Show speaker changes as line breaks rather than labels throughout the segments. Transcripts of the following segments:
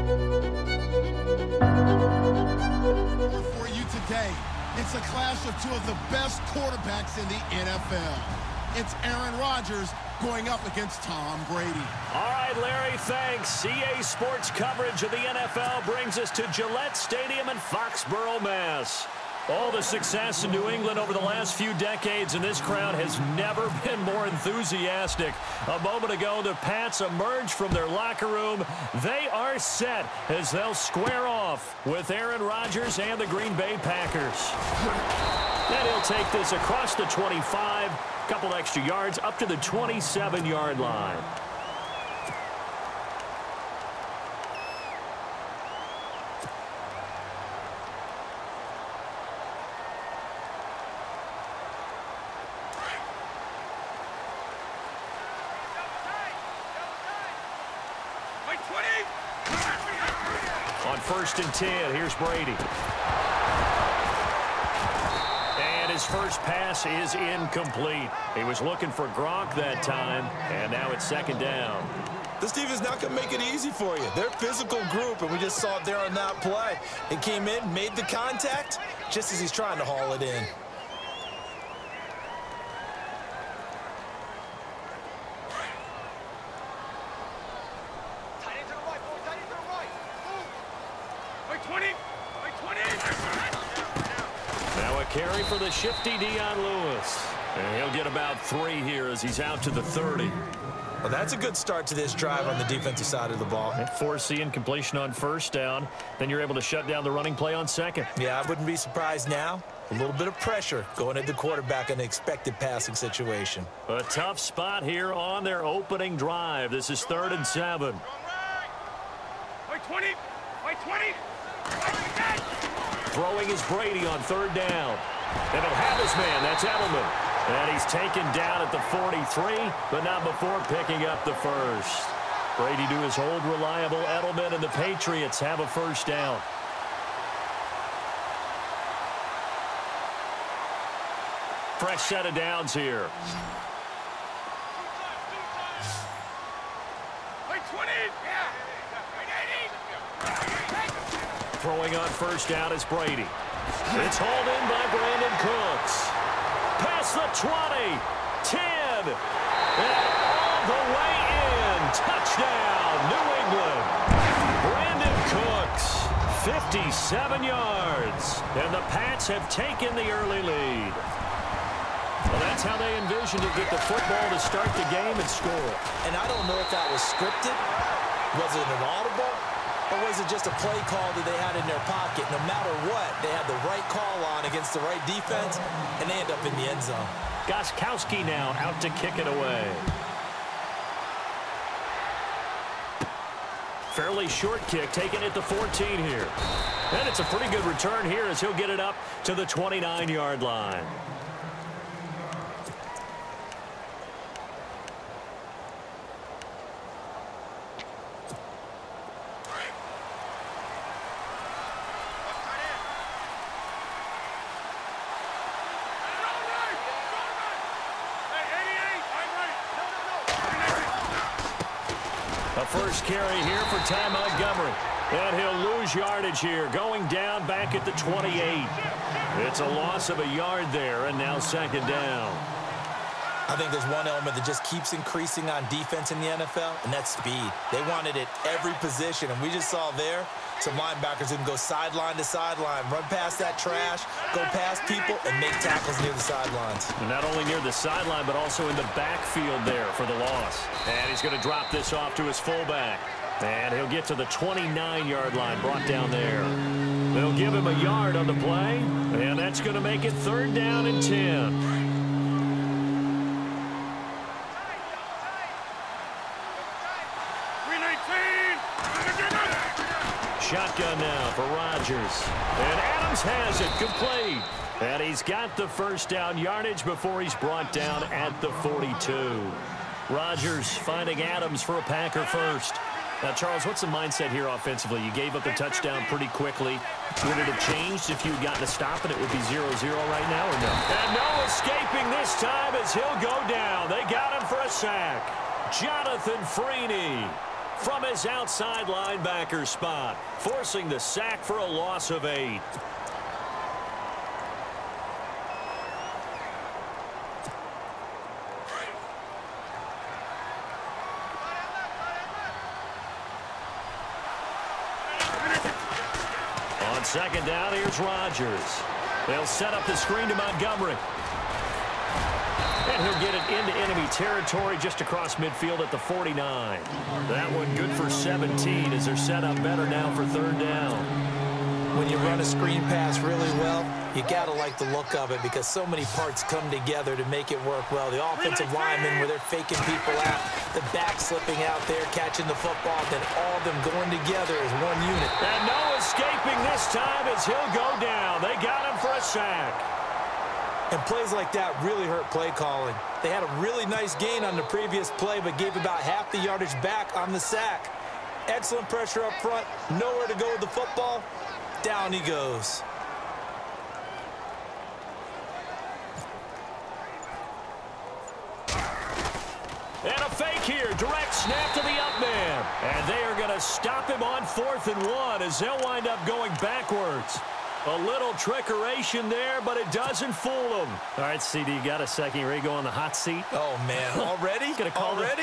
For you today, it's a clash of two of the best quarterbacks in the NFL. It's Aaron Rodgers going up against Tom Brady.
All right, Larry, thanks. CA Sports coverage of the NFL brings us to Gillette Stadium in Foxborough, Mass. All the success in New England over the last few decades, and this crowd has never been more enthusiastic. A moment ago, the Pats emerged from their locker room. They are set as they'll square off with Aaron Rodgers and the Green Bay Packers. And he'll take this across the 25, couple extra yards up to the 27-yard line. On 1st and 10, here's Brady. And his first pass is incomplete. He was looking for Gronk that time, and now it's 2nd down.
This defense not going to make it easy for you. They're a physical group, and we just saw it there on that play. He came in, made the contact, just as he's trying to haul it in.
Now a carry for the shifty Dion Lewis. And he'll get about 3 here as he's out to the 30.
Well, that's a good start to this drive on the defensive side of the ball.
Force the incompletion on 1st down. Then you're able to shut down the running play on 2nd.
Yeah, I wouldn't be surprised now. A little bit of pressure going at the quarterback in an expected passing situation.
A tough spot here on their opening drive. This is 3rd and 7. Throwing is Brady on 3rd down. And he'll have his man. That's Edelman. And he's taken down at the 43, but not before picking up the first. Brady to his old reliable Edelman, and the Patriots have a 1st down. Fresh set of downs here. Throwing on 1st down is Brady. It's hauled in by Brandon Cooks. Past the 20, 10, and all the way in. Touchdown, New England. Brandon Cooks, 57 yards. And the Pats have taken the early lead. Well, that's how they envisioned to get the football to start the game and score.
And I don't know if that was scripted. Was it an audible? Or was it just a play call that they had in their pocket? No matter what, they had the right call on against the right defense, and they end up in the end zone.
Gostkowski now out to kick it away. Fairly short kick, taken at the 14 here. And it's a pretty good return here as he'll get it up to the 29-yard line. First carry here for Ty Montgomery. And he'll lose yardage here, going down back at the 28. It's a loss of a yard there, and now 2nd down.
I think there's one element that just keeps increasing on defense in the NFL, and that's speed. They want it at every position, and we just saw there some linebackers who can go sideline to sideline, run past that trash, go past people, and make tackles near the sidelines.
And not only near the sideline, but also in the backfield there for the loss. And he's going to drop this off to his fullback. And he'll get to the 29-yard line, brought down there. They'll give him a yard on the play, and that's going to make it 3rd down and 10. Shotgun now for Rodgers. And Adams has it complete. And he's got the 1st down yardage before he's brought down at the 42. Rodgers finding Adams for a Packer first. Now, Charles, what's the mindset here offensively? You gave up a touchdown pretty quickly. Would it have changed if you had gotten a stop and it would be 0-0 right now, or no? And no escaping this time as he'll go down. They got him for a sack. Jonathan Freeney from his outside linebacker spot, forcing the sack for a loss of 8. On second down, here's Rodgers. They'll set up the screen to Montgomery. And he'll get it into enemy territory just across midfield at the 49. That one good for 17 as they're set up better now for third down.
When you run a screen pass really well, you got to like the look of it because so many parts come together to make it work well. The offensive linemen where they're faking people out, the back slipping out there, catching the football, then all of them going together as one unit.
And no escaping this time as he'll go down. They got him for a sack.
And plays like that really hurt play calling. They had a really nice gain on the previous play, but gave about half the yardage back on the sack. Excellent pressure up front, nowhere to go with the football. Down he goes.
And a fake here. Direct snap to the up man. And they are going to stop him on 4th and 1 as they'll wind up going backwards. A little trickeration there, but it doesn't fool them. All right, CD, you got a second. You ready to go on the hot seat?
Oh, man. Already?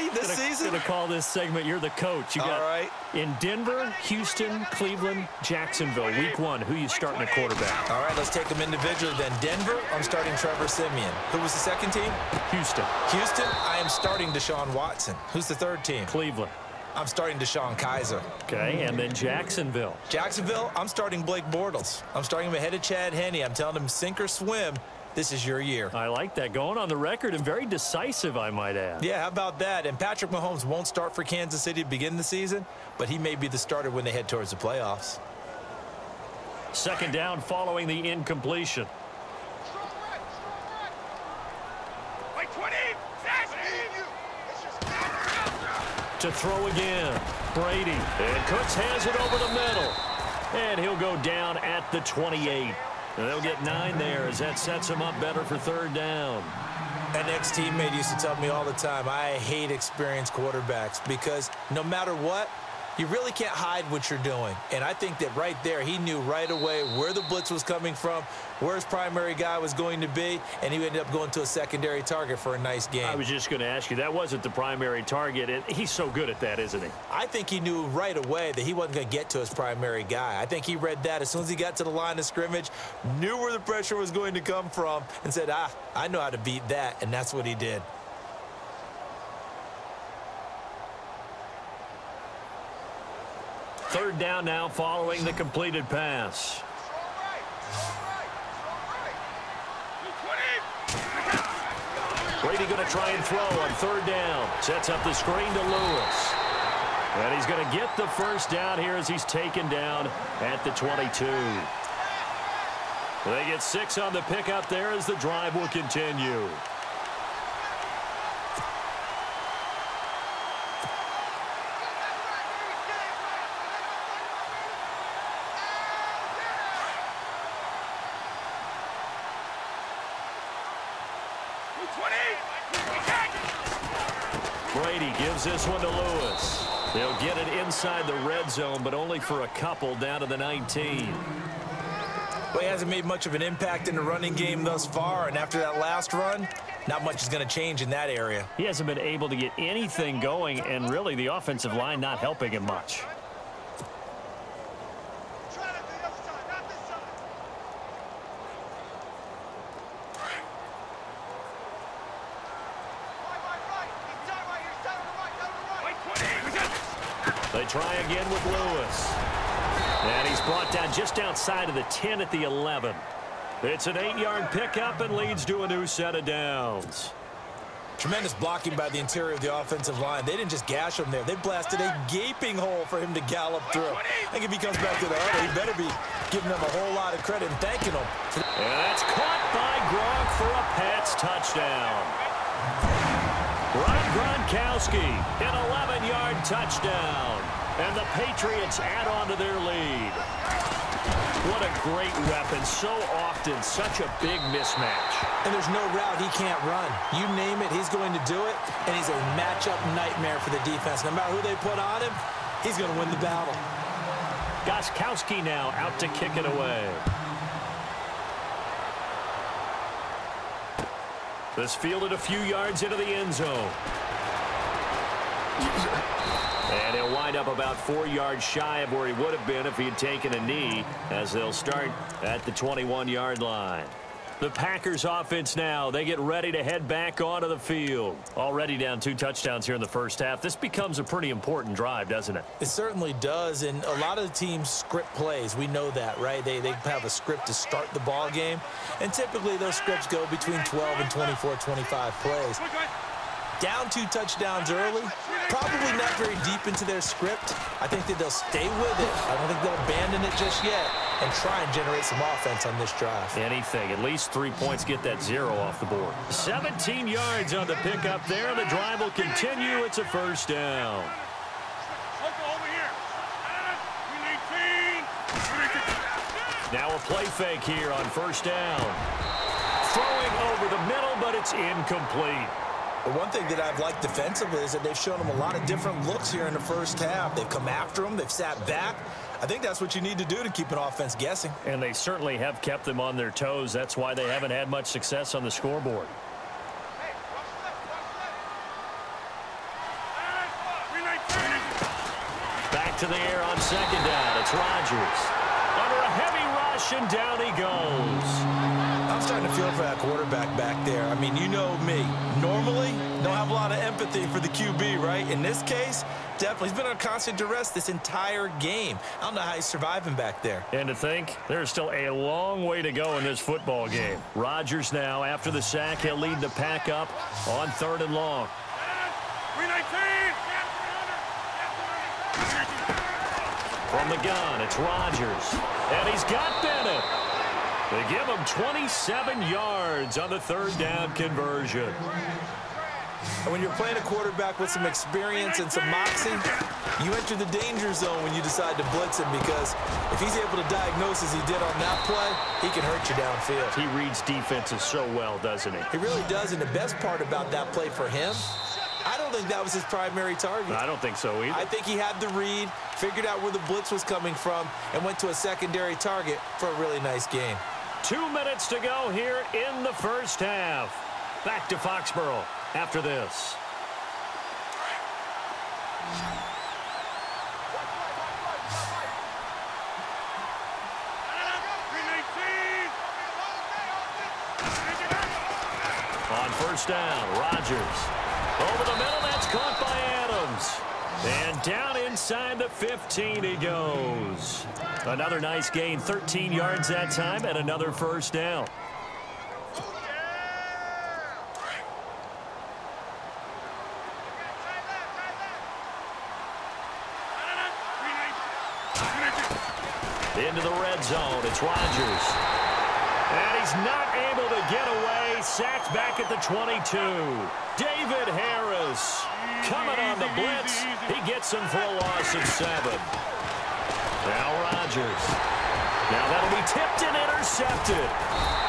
This season?
Going to call this segment, you're the coach. You got
all right.
In Denver, Houston, Cleveland, Jacksonville, week 1, who you starting at quarterback?
All right, let's take them individually then. Denver, I'm starting Trevor Siemian. Who was the second team?
Houston.
Houston, I am starting Deshaun Watson. Who's the third team?
Cleveland.
I'm starting Deshaun Kaiser.
Okay, and then Jacksonville.
Jacksonville, I'm starting Blake Bortles. I'm starting him ahead of Chad Henne. I'm telling him sink or swim. This is your year.
I like that. Going on the record and very decisive, I might add.
Yeah, how about that? And Patrick Mahomes won't start for Kansas City to begin the season, but he may be the starter when they head towards the playoffs.
Second down following the incompletion. To throw again. Brady. And Cooks has it over the middle. And he'll go down at the 28. And they'll get 9 there as that sets him up better for third down.
An ex-teammate used to tell me all the time, I hate experienced quarterbacks because no matter what, you really can't hide what you're doing. And I think that right there, he knew right away where the blitz was coming from, where his primary guy was going to be, and he ended up going to a secondary target for a nice game.
I was just going to ask you, that wasn't the primary target. He's so good at that, isn't he?
I think he knew right away that he wasn't going to get to his primary guy. I think he read that as soon as he got to the line of scrimmage, knew where the pressure was going to come from, and said, I know how to beat that, and that's what he did.
Third down now following the completed pass. Brady going to try and throw on third down. Sets up the screen to Lewis. And he's going to get the first down here as he's taken down at the 22. They get 6 on the pickup there as the drive will continue. Brady gives this one to Lewis. They'll get it inside the red zone, but only for a couple down to the 19.
Well, he hasn't made much of an impact in the running game thus far, and after that last run, not much is going to change in that area.
He hasn't been able to get anything going, and really the offensive line not helping him much. They try again with Lewis. And he's brought down just outside of the 10 at the 11. It's an 8-yard pickup and leads to a new set of downs.
Tremendous blocking by the interior of the offensive line. They didn't just gash him there. They blasted a gaping hole for him to gallop through. I think if he comes back to the huddle, he better be giving them a whole lot of credit and thanking them.
And that's caught by Gronk for a Pats touchdown. Rob Gronkowski, an 11-yard touchdown. And the Patriots add on to their lead. What a great weapon. So often, such a big mismatch.
And there's no route he can't run. You name it, he's going to do it. And he's a matchup nightmare for the defense. No matter who they put on him, he's going to win the battle.
Gostkowski now out to kick it away. This fielded a few yards into the end zone. And he'll wind up about 4 yards shy of where he would have been if he had taken a knee, as they'll start at the 21-yard line. The Packers offense now, they get ready to head back onto the field. Already down 2 touchdowns here in the first half. This becomes a pretty important drive, doesn't it?
It certainly does, and a lot of the teams script plays. We know that, right? They have a script to start the ball game, and typically those scripts go between 12 and 24, 25 plays. Down 2 touchdowns early, probably not very deep into their script. I think that they'll stay with it. I don't think they'll abandon it just yet and try and generate some offense on this drive.
Anything. At least 3 points, get that 0 off the board. 17 yards on the pickup there. The drive will continue. It's a first down. Now a play fake here on first down. Throwing over the middle, but it's incomplete.
The one thing that I've liked defensively is that they've shown them a lot of different looks here in the first half. They've come after them. They've sat back. I think that's what you need to do to keep an offense guessing.
And they certainly have kept them on their toes. That's why they haven't had much success on the scoreboard. Back to the air on second down. It's Rodgers. Under a heavy rush, and down he goes.
I'm starting to feel for that quarterback back there. I mean, you know me. Normally, don't have a lot of empathy for the QB, right? In this case, definitely. He's been on constant duress this entire game. I don't know how he's surviving back there.
And to think, there's still a long way to go in this football game. Rodgers now, after the sack, he'll lead the pack up on 3rd and long. From the gun, it's Rodgers. And he's got Bennett. They give him 27 yards on the 3rd down conversion.
And when you're playing a quarterback with some experience and some moxie, you enter the danger zone when you decide to blitz him, because if he's able to diagnose as he did on that play, he can hurt you downfield.
He reads defenses so well, doesn't he?
He really does, and the best part about that play for him, I don't think that was his primary target.
I don't think so either.
I think he had the read, figured out where the blitz was coming from, and went to a secondary target for a really nice game.
2 minutes to go here in the first half. Back to Foxborough after this. On first down, Rodgers. Over the middle, that's caught by Adams. And down inside the 15 he goes. Another nice gain, 13 yards that time, and another first down. Into the red zone, it's Rodgers. And he's not able to get away. Sacked back at the 22. David Harris coming on the blitz. He gets him for a loss of 7. Now Rodgers. Now that'll be tipped and intercepted.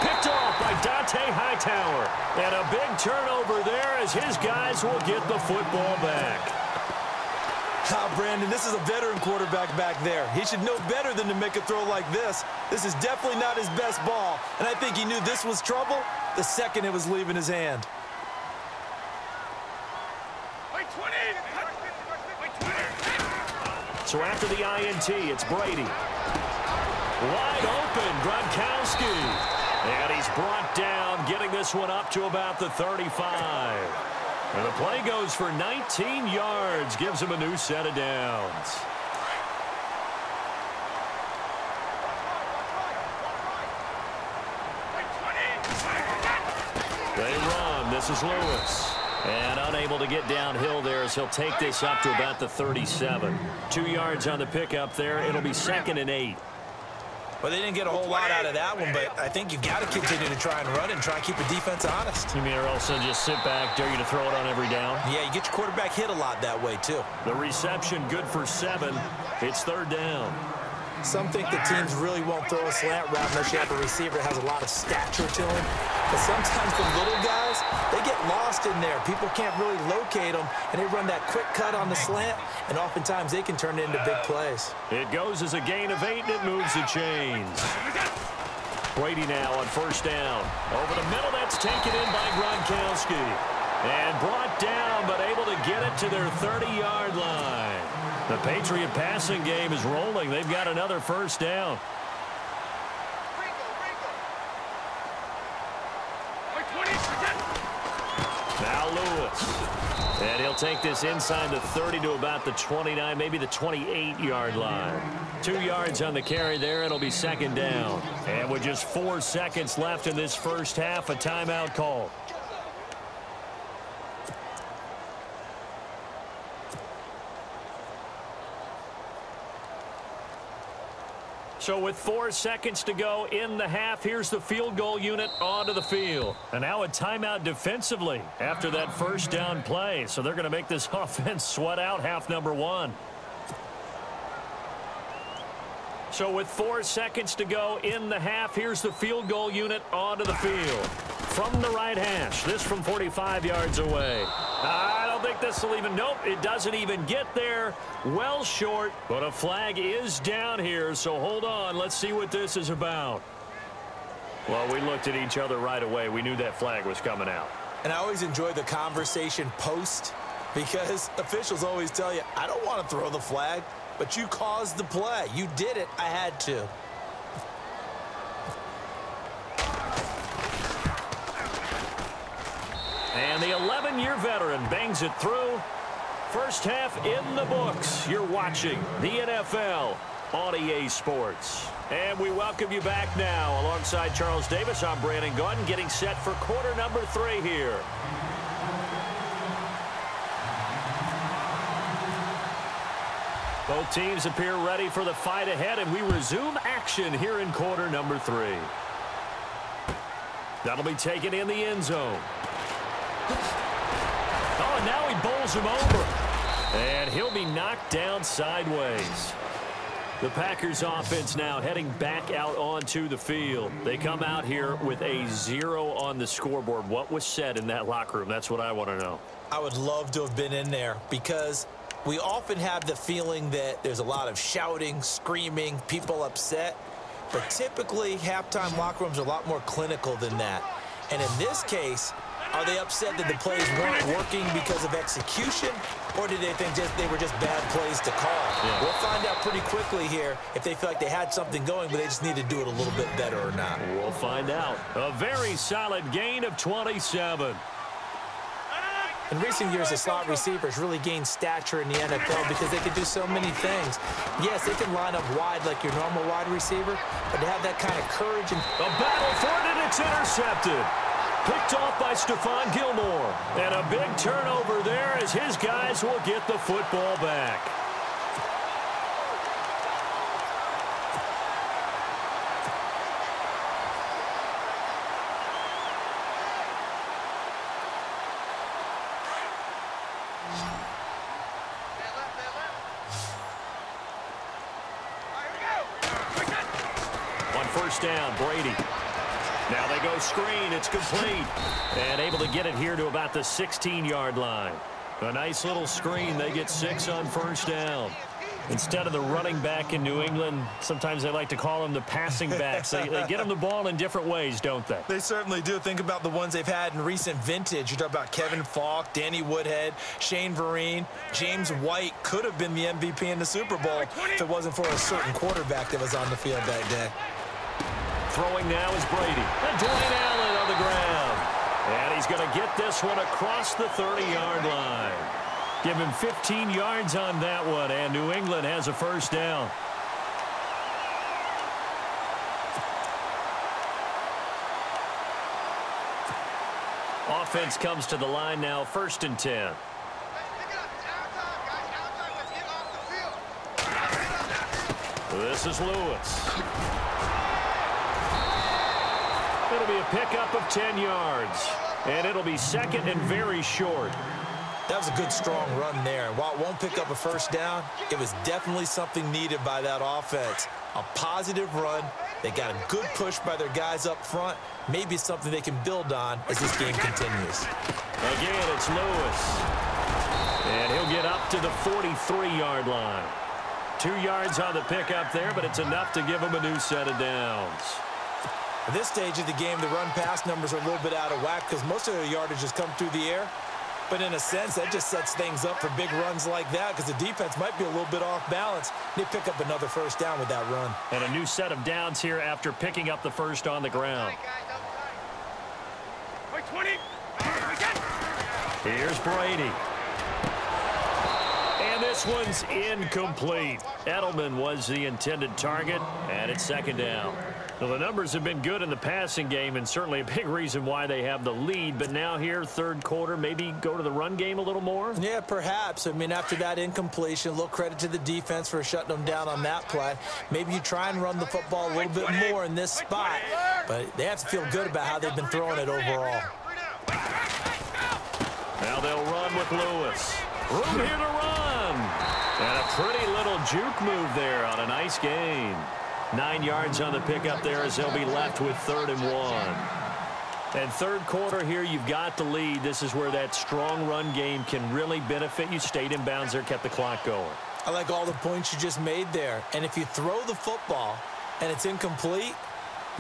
Picked off by Dante Hightower. And a big turnover there as his guys will get the football back.
Brandon, this is a veteran quarterback back there. He should know better than to make a throw like this. This is definitely not his best ball, and I think he knew this was trouble the second it was leaving his hand.
So after the INT, it's Brady. Wide open, Gronkowski. And he's brought down, getting this one up to about the 35. And the play goes for 19 yards, gives him a new set of downs. They run. This is Lewis. And unable to get downhill there as he'll take this up to about the 37. 2 yards on the pickup there. It'll be 2nd and 8.
Well, they didn't get a whole lot out of that one, but I think you've got to continue to try and run and try and keep the defense honest.
You mean or else they'll just sit back, dare you to throw it on every down?
Yeah, you get your quarterback hit a lot that way, too.
The reception good for 7. It's 3rd down.
Some think the teams really won't throw a slant route unless you have a receiver that has a lot of stature to him. But sometimes the little guys, they get lost in there. People can't really locate them, and they run that quick cut on the slant, and oftentimes they can turn it into big plays.
It goes as a gain of 8, and it moves the chains. Brady now on first down. Over the middle, that's taken in by Gronkowski. And brought down, but able to get it to their 30-yard line. The Patriot passing game is rolling. They've got another first down. Now Lewis. And he'll take this inside the 30 to about the 29, maybe the 28-yard line. 2 yards on the carry there. It'll be second down. And with just 4 seconds left in this first half, a timeout call. So with 4 seconds to go in the half, here's the field goal unit onto the field. And now a timeout defensively after that first down play. So they're going to make this offense sweat out half number 1. So with 4 seconds to go in the half, here's the field goal unit onto the field. From the right hash, this from 45 yards away. I don't think this will even, nope, it doesn't even get there. Well short, but a flag is down here, so hold on. Let's see what this is about. Well, we looked at each other right away. We knew that flag was coming out.
And I always enjoy the conversation post because officials always tell you, I don't want to throw the flag, but you caused the play. You did it. I had to.
And the 11-year veteran bangs it through. First half in the books. You're watching the NFL on EA Sports. And we welcome you back now. Alongside Charles Davis, I'm Brandon Gaudin, getting set for quarter number 3 here. Both teams appear ready for the fight ahead, and we resume action here in quarter number 3. That'll be taken in the end zone. Oh, and now he bowls him over. And he'll be knocked down sideways. The Packers offense now heading back out onto the field. They come out here with a 0 on the scoreboard. What was said in that locker room? That's what I want to know.
I would love to have been in there because we often have the feeling that there's a lot of shouting, screaming, people upset. But typically, halftime locker rooms are a lot more clinical than that. And in this case, are they upset that the plays weren't working because of execution, or did they think they were just bad plays to call?
Yeah.
We'll find out pretty quickly here if they feel like they had something going, but they just need to do it a little bit better or not.
We'll find out. A very solid gain of 27.
In recent years, the slot receivers really gained stature in the NFL because they can do so many things. Yes, they can line up wide like your normal wide receiver, but to have that kind of courage and
A battle for it, and it's intercepted. Picked off by Stephon Gilmore. And a big turnover there as his guys will get the football back. On first down, Brady. Now they go screen. It's complete. And able to get it here to about the 16-yard line. A nice little screen. They get 6 on first down. Instead of the running back in New England, sometimes they like to call them the passing backs. They get them the ball in different ways, don't they?
They certainly do. Think about the ones they've had in recent vintage. You talk about Kevin Falk, Danny Woodhead, Shane Vereen, James White could have been the MVP in the Super Bowl if it wasn't for a certain quarterback that was on the field that day.
Throwing now is Brady. And Dwayne Allen on the ground. And he's going to get this one across the 30-yard line. Give him 15 yards on that one, and New England has a first down. Offense comes to the line now, 1st and 10. This is Lewis. It'll be a pickup of 10 yards. And it'll be second and very short.
That was a good, strong run there. While it won't pick up a first down, it was definitely something needed by that offense. A positive run. They got a good push by their guys up front. Maybe something they can build on as this game continues.
Again, it's Lewis. And he'll get up to the 43-yard line. 2 yards on the pickup there, but it's enough to give him a new set of downs.
At this stage of the game, the run-pass numbers are a little bit out of whack because most of their yardage has come through the air. But in a sense, that just sets things up for big runs like that because the defense might be a little bit off balance. They pick up another first down with that run.
And a new set of downs here after picking up the first on the ground. Here's Brady. And this one's incomplete. Edelman was the intended target, and it's second down. Well, the numbers have been good in the passing game, and certainly a big reason why they have the lead. But now here, third quarter, maybe go to the run game a little more?
Yeah, perhaps. I mean, after that incompletion, a little credit to the defense for shutting them down on that play. Maybe you try and run the football a little bit more in this spot. But they have to feel good about how they've been throwing it overall.
Now they'll run with Lewis. Room here to run. And a pretty little juke move there on a nice gain. 9 yards on the pickup there as they'll be left with 3rd and 1. And third quarter here, you've got the lead. This is where that strong run game can really benefit you. Stayed in bounds there, kept the clock going.
I like all the points you just made there. And if you throw the football and it's incomplete,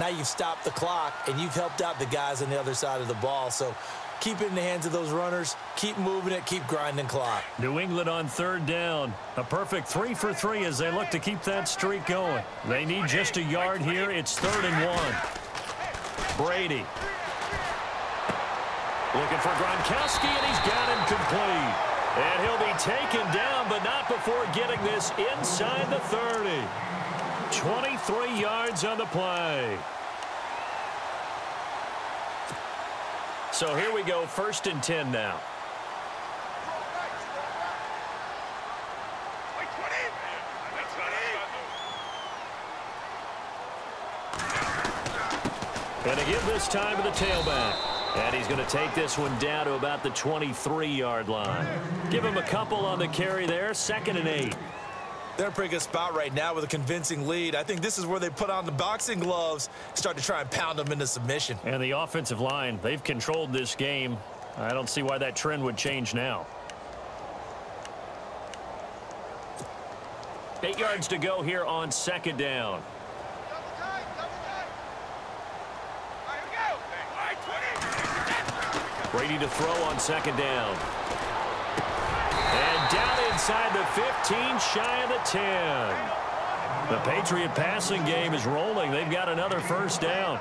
now you've stopped the clock and you've helped out the guys on the other side of the ball. So keep it in the hands of those runners. Keep moving it. Keep grinding clock.
New England on 3rd down. A perfect 3 for 3 as they look to keep that streak going. They need just a yard here. It's 3rd and 1. Brady. Looking for Gronkowski, and he's got him complete. And he'll be taken down, but not before getting this inside the 30. 23 yards on the play. So here we go, 1st and 10 now. And again this time to the tailback. And he's going to take this one down to about the 23-yard line. Give him a couple on the carry there, 2nd and 8.
They're in a pretty good spot right now with a convincing lead. I think this is where they put on the boxing gloves, start to try and pound them into submission.
And the offensive line, they've controlled this game. I don't see why that trend would change now. 8 yards to go here on 2nd down. Brady to throw on 2nd down. And down inside the 15, shy of the 10. The Patriot passing game is rolling. They've got another first down.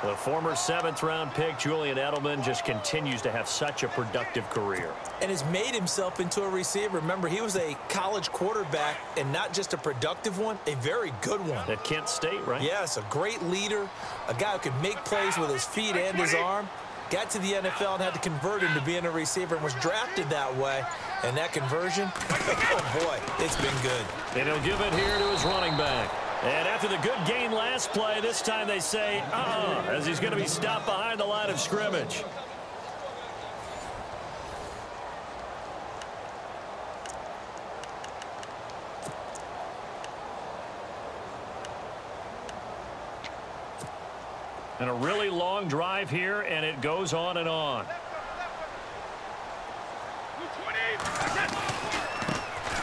The former 7th-round pick, Julian Edelman, just continues to have such a productive career.
And has made himself into a receiver. Remember, he was a college quarterback, and not just a productive one, a very good one.
At Kent State, right?
Yes, a great leader, a guy who could make plays with his feet and his arm. Got to the NFL and had to convert him to being a receiver and was drafted that way. And that conversion, oh boy, it's been good.
And he'll give it here to his running back. And after the good gain last play, this time they say, as he's going to be stopped behind the line of scrimmage. And a really long drive here, and it goes on and on.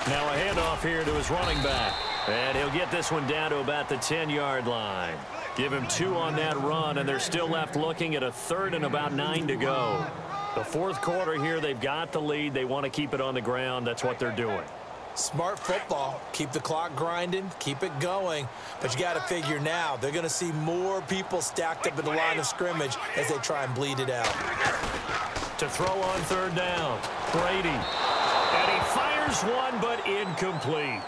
Now a handoff here to his running back. And he'll get this one down to about the 10-yard line. Give him 2 on that run, and they're still left looking at a 3rd and about 9 to go. The fourth quarter here, they've got the lead. They want to keep it on the ground. That's what they're doing.
Smart football. Keep the clock grinding. Keep it going. But you got to figure now, they're going to see more people stacked up in the line of scrimmage as they try and bleed it out.
To throw on 3rd down, Brady. And he fires one, but incomplete.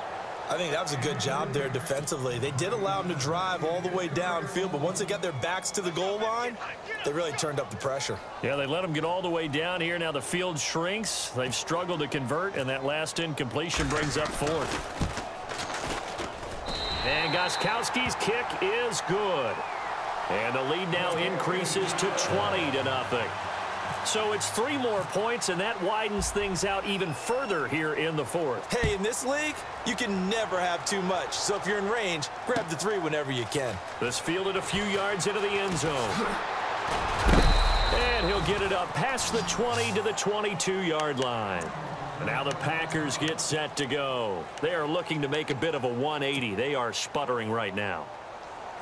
I think that was a good job there defensively. They did allow him to drive all the way downfield, but once they got their backs to the goal line, they really turned up the pressure.
Yeah, they let him get all the way down here. Now the field shrinks. They've struggled to convert, and that last incompletion brings up 4th. And Gostkowski's kick is good. And the lead now increases to 20-0. So it's 3 more points, and that widens things out even further here in the fourth.
Hey, in this league, you can never have too much. So if you're in range, grab the 3 whenever you can.
This fielded a few yards into the end zone. And he'll get it up past the 20 to the 22-yard line. And now the Packers get set to go. They are looking to make a bit of a 180. They are sputtering right now.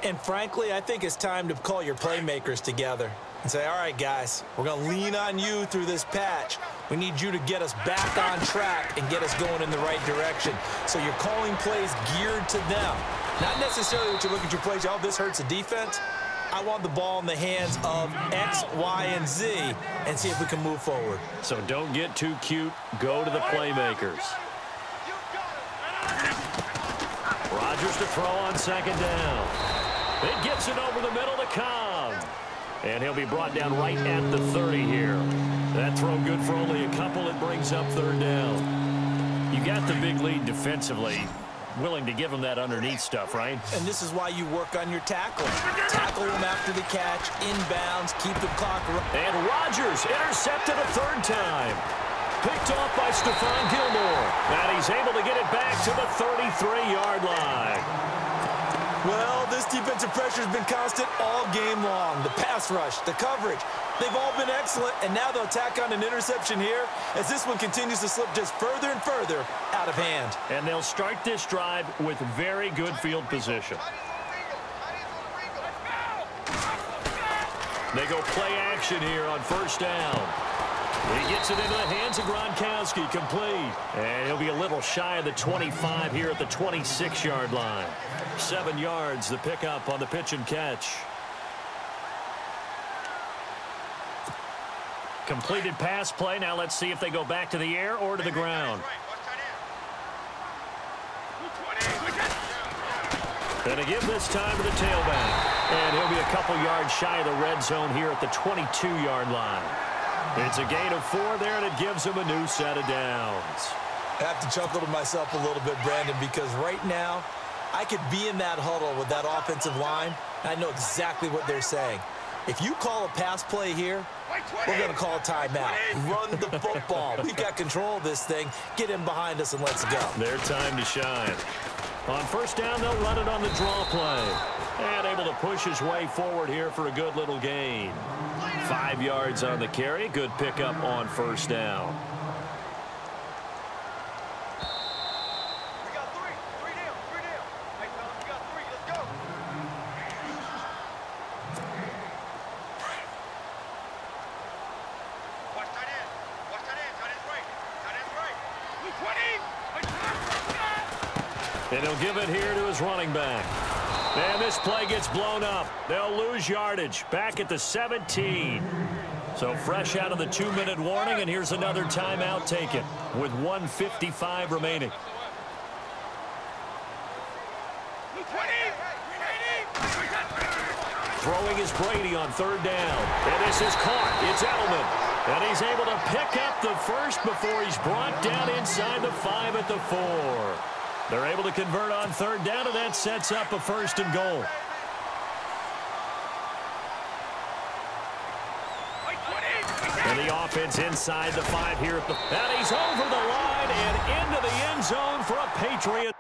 And frankly, I think it's time to call your playmakers together and say, all right, guys, we're going to lean on you through this patch. We need you to get us back on track and get us going in the right direction. So you're calling plays geared to them. Not necessarily that you look at your plays, oh, this hurts the defense. I want the ball in the hands of X, Y, and Z and see if we can move forward.
So don't get too cute. Go to the playmakers. Rodgers to throw on second down. It gets it over the middle to Cobb. And he'll be brought down right at the 30 here. That throw good for only a couple. It brings up third down. You got the big lead defensively. Willing to give him that underneath stuff, right?
And this is why you work on your tackling. Tackle him after the catch, inbounds, keep the clock running.
And Rodgers intercepted a third time. Picked off by Stephon Gilmore. And he's able to get it back to the 33-yard line.
Well, this defensive pressure has been constant all game long. The pass rush, the coverage, they've all been excellent, and now they'll tack on an interception here as this one continues to slip just further and further out of hand.
And they'll start this drive with very good field position. They go play action here on first down. He gets it into the hands of Gronkowski, complete. And he'll be a little shy of the 25 here at the 26-yard line. 7 yards, the pickup on the pitch and catch. Completed pass play. Now let's see if they go back to the air or to the ground. And a give this time to the tailback. And he'll be a couple yards shy of the red zone here at the 22-yard line. It's a gain of 4 there, and it gives him a new set of downs.
I have to chuckle to myself a little bit, Brandon, because right now I could be in that huddle with that offensive line, and I know exactly what they're saying. If you call a pass play here, we're going to call a timeout. Run the football. We've got control of this thing. Get in behind us and let's go.
Their time to shine. On first down, they'll run it on the draw play. And able to push his way forward here for a good little gain. 5 yards on the carry. Good pickup on first down.
We got 3. 3 down. 3 down. Hey, fellas, we got 3. Let's go. Watch tight end. Watch tight end. Tight end's right. Tight end's right. Blue 20.
And he'll give it here to his running back. And this play gets blown up. They'll lose yardage back at the 17. So fresh out of the 2-minute warning, and here's another timeout taken with 1:55 remaining. Throwing is Brady on third down. And this is caught. It's Edelman. And he's able to pick up the first before he's brought down inside the 5 at the 4. They're able to convert on third down, and that sets up a 1st and goal. And the offense inside the 5 here at the... And he's over the line and into the end zone for a Patriot.